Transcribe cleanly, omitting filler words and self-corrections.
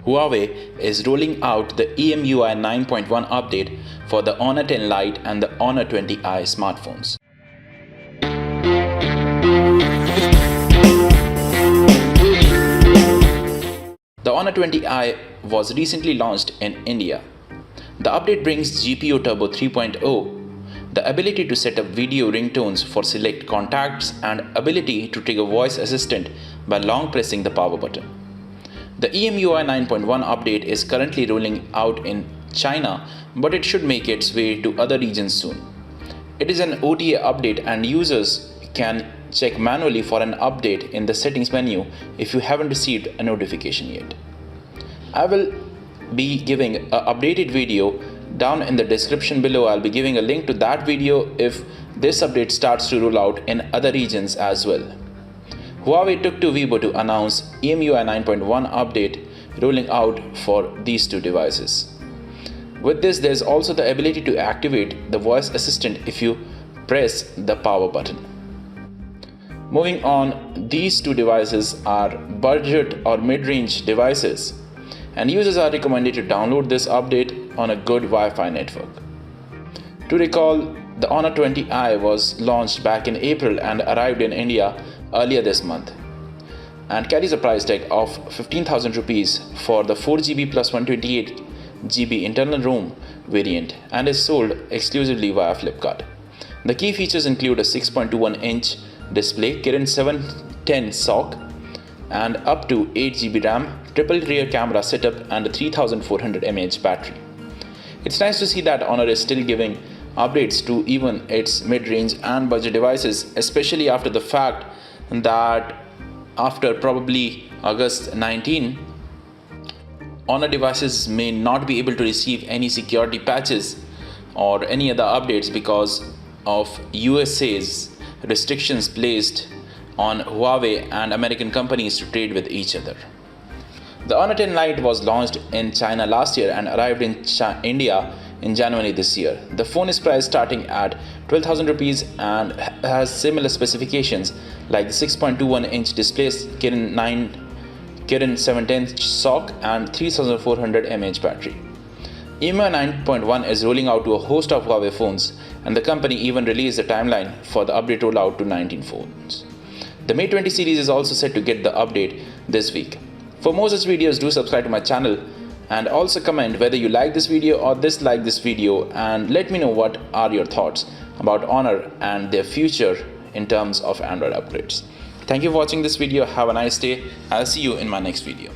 Huawei is rolling out the EMUI 9.1 update for the Honor 10 Lite and the Honor 20i smartphones. The Honor 20i was recently launched in India. The update brings GPU Turbo 3.0, the ability to set up video ringtones for select contacts, and ability to trigger voice assistant by long pressing the power button. The EMUI 9.1 update is currently rolling out in China, but it should make its way to other regions soon. It is an OTA update and users can check manually for an update in the settings menu if you haven't received a notification yet. I will be giving an updated video down in the description below. I'll be giving a link to that video if this update starts to roll out in other regions as well. Huawei took to Weibo to announce EMUI 9.1 update rolling out for these two devices. With this, there's also the ability to activate the voice assistant if you press the power button. Moving on, these two devices are budget or mid-range devices, and users are recommended to download this update on a good Wi-Fi network. To recall, the Honor 20i was launched back in April and arrived in India earlier this month, and carries a price tag of 15,000 rupees for the 4GB plus 128GB internal ROM variant and is sold exclusively via Flipkart. The key features include a 6.21-inch display, Kirin 710 SoC, and up to 8GB RAM, triple rear camera setup, and a 3400 mAh battery. It's nice to see that Honor is still giving updates to even its mid-range and budget devices, especially after the fact that after probably August 19, Honor devices may not be able to receive any security patches or any other updates because of USA's restrictions placed on Huawei and American companies to trade with each other. The Honor 10 Lite was launched in China last year and arrived in India in January this year. The phone is priced starting at 12,000 rupees and has similar specifications like the 6.21-inch display, Kirin 710 SoC, and 3400 mAh battery. EMUI 9.1 is rolling out to a host of Huawei phones, and the company even released a timeline for the update rollout to 19 phones. The Mate 20 series is also set to get the update this week. For more such videos, do subscribe to my channel and also comment whether you like this video or dislike this video, and let me know what are your thoughts about Honor and their future in terms of Android upgrades. Thank you for watching this video. Have a nice day. I'll see you in my next video.